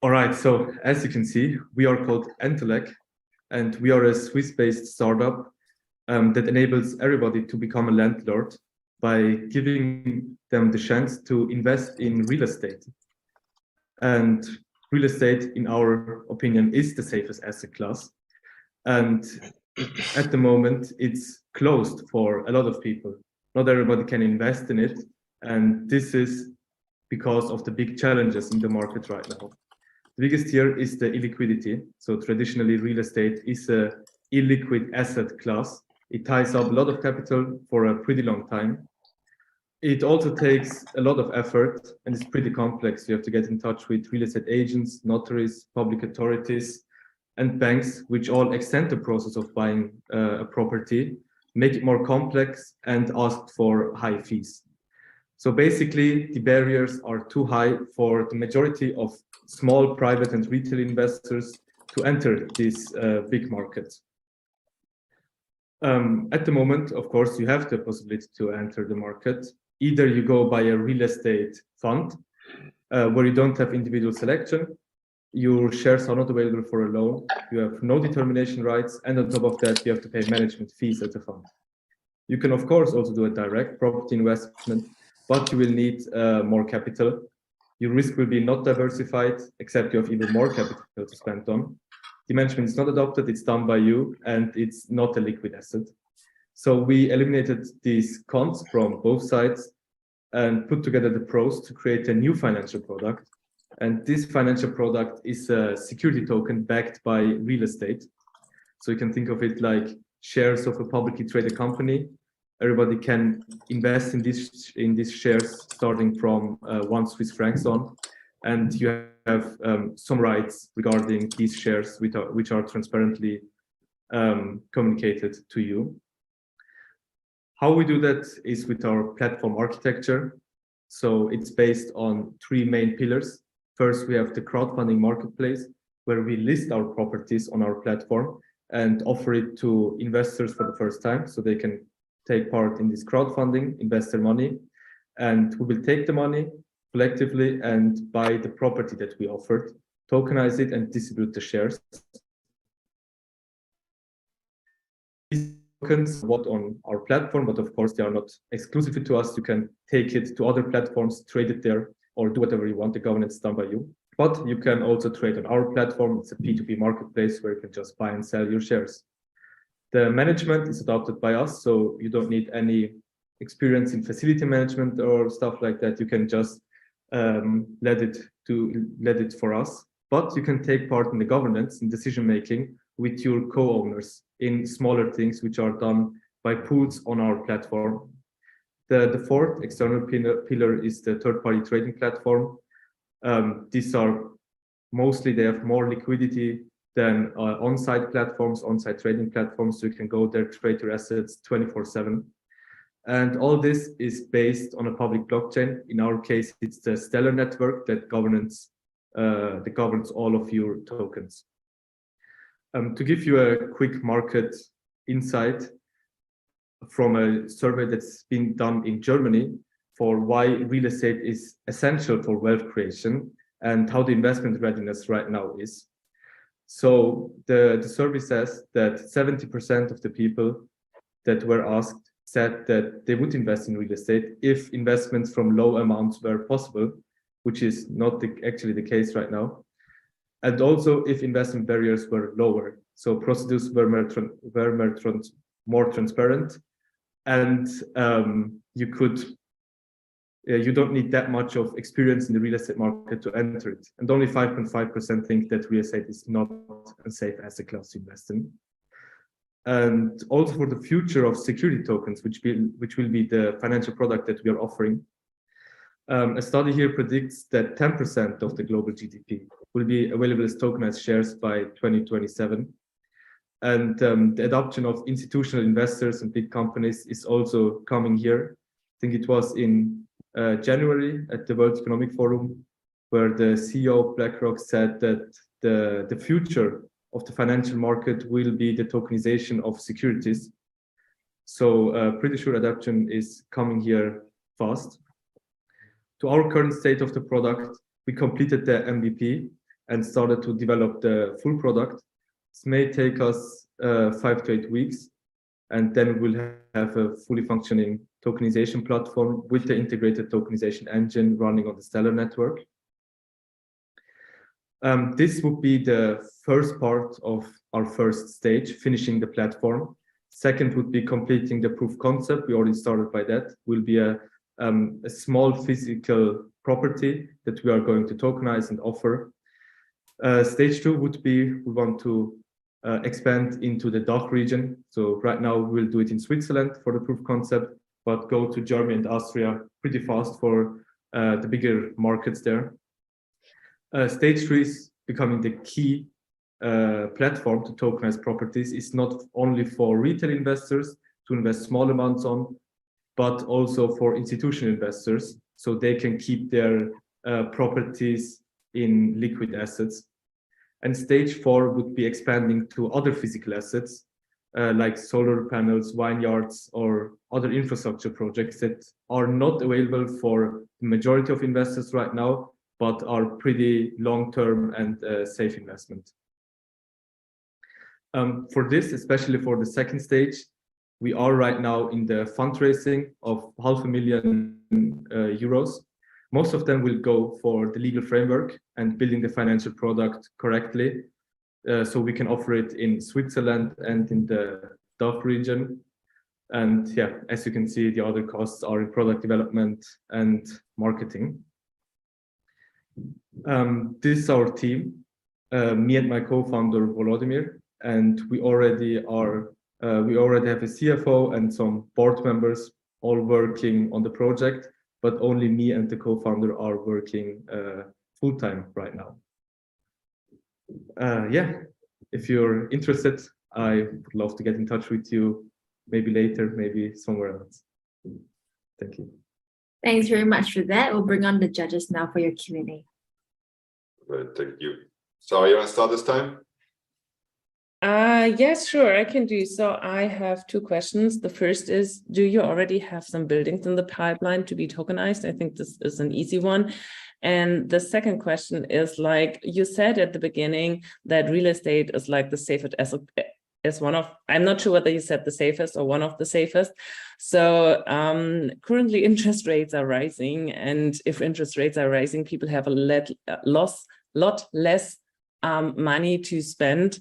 All right, so as you can see, we are called Antolac, and we are a Swiss-based startup that enables everybody to become a landlord by giving them the chance to invest in real estate. And real estate, in our opinion, is the safest asset class. And at the moment, it's closed for a lot of people. Not everybody can invest in it. And this is because of the big challenges in the market right now. The biggest here is the illiquidity. So traditionally, real estate is a illiquid asset class. It ties up a lot of capital for a pretty long time. It also takes a lot of effort and it's pretty complex. You have to get in touch with real estate agents, notaries, public authorities, and banks, which all extend the process of buying a property, make it more complex, and ask for high fees. So basically, the barriers are too high for the majority of small private and retail investors to enter this big market. At the moment, of course, you have the possibility to enter the market. Either you go by a real estate fund, where you don't have individual selection, your shares are not available for a loan, you have no determination rights, and on top of that, you have to pay management fees at the fund. You can, of course, also do a direct property investment, but you will need more capital. Your risk will be not diversified, except you have even more capital to spend on. The management is not adopted, it's done by you, and it's not a liquid asset. So we eliminated these cons from both sides and put together the pros to create a new financial product. And this financial product is a security token backed by real estate. So you can think of it like shares of a publicly traded company. Everybody can invest in these shares starting from 1 Swiss francs on, and you have some rights regarding these shares which are transparently communicated to you. How we do that is with our platform architecture. So it's based on 3 main pillars. First, we have the crowdfunding marketplace, where we list our properties on our platform and offer it to investors for the first time, so they can take part in this crowdfunding, invest their money, and we will take the money collectively and buy the property that we offered, tokenize it, and distribute the shares. These tokens are bought on our platform, but of course they are not exclusive to us. You can take it to other platforms, trade it there, or do whatever you want. The governance is done by you. But you can also trade on our platform. It's a P2P marketplace where you can just buy and sell your shares. The management is adopted by us, so you don't need any experience in facility management or stuff like that. You can just let it for us. But you can take part in the governance and decision making with your co-owners in smaller things which are done by pools on our platform. The fourth external pillar is the third-party trading platform. These are mostly, they have more liquidity than on-site platforms, on-site trading platforms. So you can go there, trade your assets 24/7. And all this is based on a public blockchain. In our case, it's the Stellar network that governs all of your tokens. To give you a quick market insight from a survey that's been done in Germany for why real estate is essential for wealth creation and how the investment readiness right now is. So the survey says that 70% of the people that were asked said that they would invest in real estate if investments from low amounts were possible, which is not actually the case right now. And also if investment barriers were lower. So procedures were more transparent, and you don't need that much of experience in the real estate market to enter it. And only 5.5% think that real estate is not a safe asset class to invest in. And also for the future of security tokens, which will be the financial product that we are offering. A study here predicts that 10% of the global GDP will be available as tokenized shares by 2027. And the adoption of institutional investors and big companies is also coming here. I think it was in January at the World Economic Forum, where the CEO of BlackRock said that the future of the financial market will be the tokenization of securities. So pretty sure adoption is coming here fast. To our current state of the product, we completed the MVP. and started to develop the full product. This may take us 5 to 8 weeks, and then we'll have a fully functioning tokenization platform with the integrated tokenization engine running on the Stellar network. This would be the first part of our first stage, finishing the platform. Second would be completing the proof concept. We already started by that. Will be a small physical property that we are going to tokenize and offer. Stage 2 would be, we want to expand into the DACH region. So right now we'll do it in Switzerland for the proof concept, but go to Germany and Austria pretty fast for the bigger markets there. Stage 3 is becoming the key platform to tokenize properties. It's not only for retail investors to invest small amounts on, but also for institutional investors, so they can keep their properties in liquid assets. And stage 4 would be expanding to other physical assets, like solar panels, vineyards, or other infrastructure projects that are not available for the majority of investors right now, but are pretty long-term and safe investment. For this, especially for the second stage, we are right now in the fundraising of €500,000. Most of them will go for the legal framework and building the financial product correctly, so we can offer it in Switzerland and in the DACH region. And yeah, as you can see, the other costs are in product development and marketing. This is our team, me and my co-founder Volodymyr, and we already have a CFO and some board members all working on the project, but only me and the co-founder are working full-time right now. Yeah, if you're interested, I would love to get in touch with you, maybe later, maybe somewhere else. Thank you. Thanks very much for that. We'll bring on the judges now for your Q&A. Right, thank you. So you want to start this time? Yes, sure, I can do. So I have two questions. The first is, do you already have some buildings in the pipeline to be tokenized? I think this is an easy one. And the second question is, like you said at the beginning, that real estate is like the safest as one of, I'm not sure whether you said the safest or one of the safest. So currently interest rates are rising, and if interest rates are rising, people have a lot less money to spend.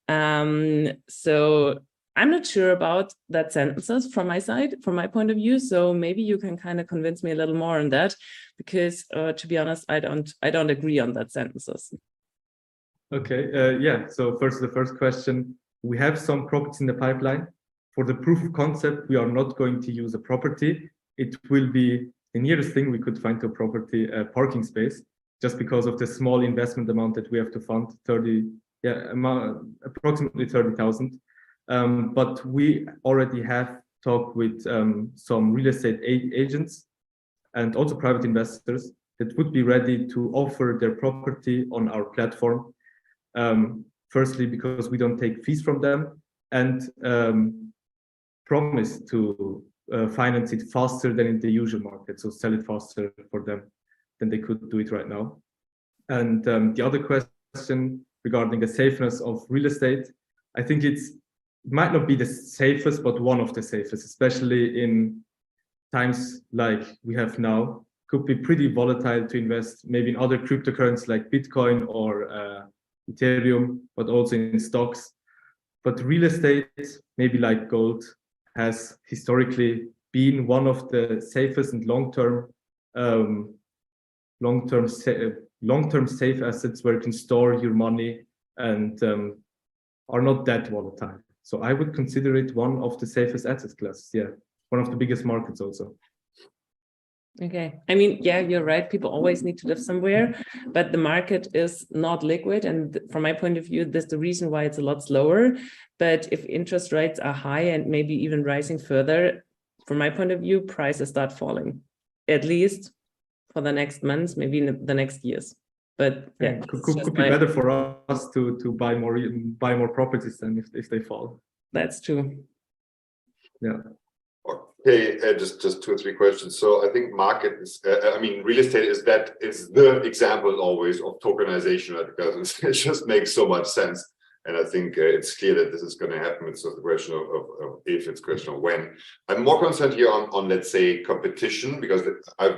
So I'm not sure about that sentences from my side, from my point of view. So maybe you can kind of convince me a little more on that, because to be honest, I don't agree on that sentences. Okay, yeah. So the first question, we have some properties in the pipeline. For the proof of concept, we are not going to use a property. It will be the nearest thing we could find to a property, a parking space, just because of the small investment amount that we have to fund, approximately 30,000. But we already have talked with some real estate agents and also private investors that would be ready to offer their property on our platform. Firstly, because we don't take fees from them, and promise to finance it faster than in the usual market, so sell it faster for them than they could do it right now. And the other question regarding the safeness of real estate, I think it might not be the safest, but one of the safest, especially in times like we have now. Could be pretty volatile to invest maybe in other cryptocurrencies like Bitcoin or Ethereum, but also in stocks. But real estate, maybe like gold, has historically been one of the safest and long-term safe assets where you can store your money and are not that volatile. So I would consider it one of the safest asset classes. Yeah, one of the biggest markets also. Okay, I mean, yeah, you're right. People always need to live somewhere, but the market is not liquid. And from my point of view, that's the reason why it's a lot slower. But if interest rates are high and maybe even rising further, from my point of view, prices start falling, at least for the next months, maybe in the next years. But yeah, could be better for us to buy more properties than if they fall. That's true. Yeah. Okay, just 2 or 3 questions. So I think market is, real estate is the example always of tokenization, right? Because it just makes so much sense. And I think it's clear that this is going to happen. It's just a question of if, it's a question of when. I'm more concerned here on let's say, competition, because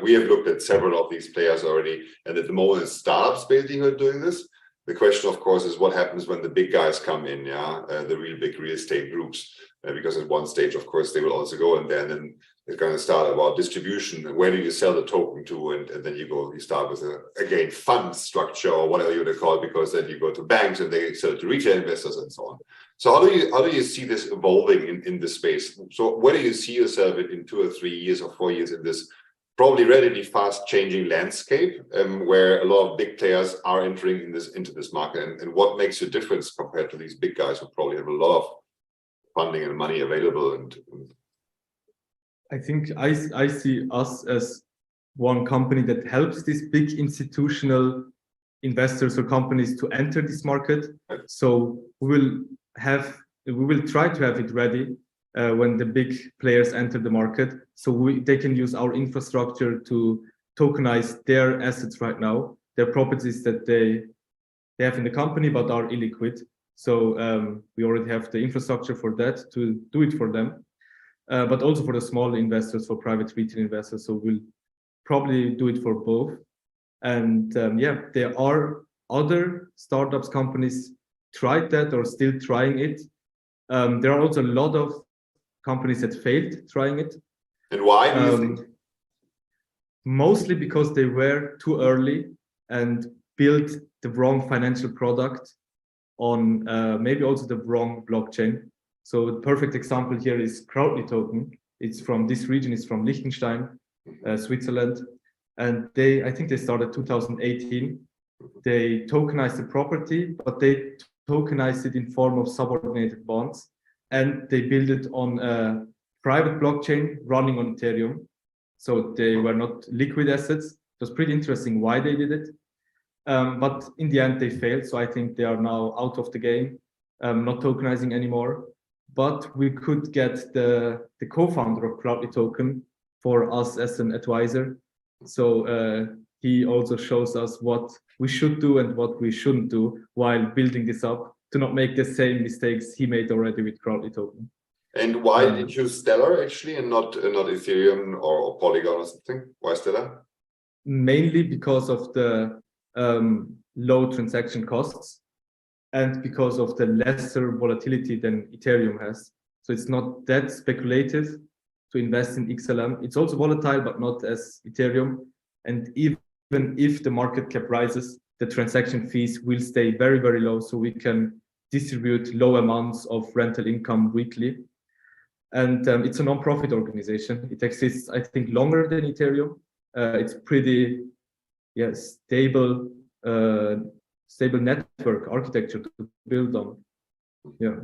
we have looked at several of these players already. And at the moment, it's startups basically who are doing this. The question, of course, is what happens when the big guys come in, the real big real estate groups. Because at one stage, of course, they will also go in there, and then it's going to start about distribution. Where do you sell the token to? And then you start with again, fund structure or whatever you want to call it, because then you go to banks and they sell it to retail investors and so on. So how do you see this evolving in this space? So where do you see yourself in 2 or 3 years or 4 years in this probably relatively fast changing landscape, where a lot of big players are entering into this market? And what makes a difference compared to these big guys who probably have a lot of funding and money available? And I think I see us as one company that helps these big institutional investors or companies to enter this market. So we will try to have it ready when the big players enter the market, so they can use our infrastructure to tokenize their assets right now, their properties that they have in the company but are illiquid. So we already have the infrastructure for that to do it for them, but also for the small investors, for private retail investors. So we'll probably do it for both. And there are other startups, companies tried that or still trying it. There are also a lot of companies that failed trying it. And why do you think? Mostly because they were too early and built the wrong financial product on maybe also the wrong blockchain. So the perfect example here is Crowdly token. It's from this region, it's from Liechtenstein, Switzerland. And I think they started 2018. They tokenized the property, but they tokenized it in form of subordinated bonds. And they built it on a private blockchain running on Ethereum. So they were not liquid assets. It was pretty interesting why they did it. But in the end, they failed. So I think they are now out of the game, not tokenizing anymore. But we could get the co-founder of Crowdly Token for us as an advisor. So he also shows us what we should do and what we shouldn't do while building this up, to not make the same mistakes he made already with Crowdly Token. And why did you choose Stellar actually, and not Ethereum or Polygon or something? Why Stellar? Mainly because of the low transaction costs and because of the lesser volatility than Ethereum has. So it's not that speculative to invest in XLM. It's also volatile, but not as Ethereum. And even if the market cap rises, the transaction fees will stay very, very low. So we can distribute low amounts of rental income weekly. And it's a non-profit organization. It exists, I think, longer than Ethereum. It's pretty stable network architecture to build on. Yeah.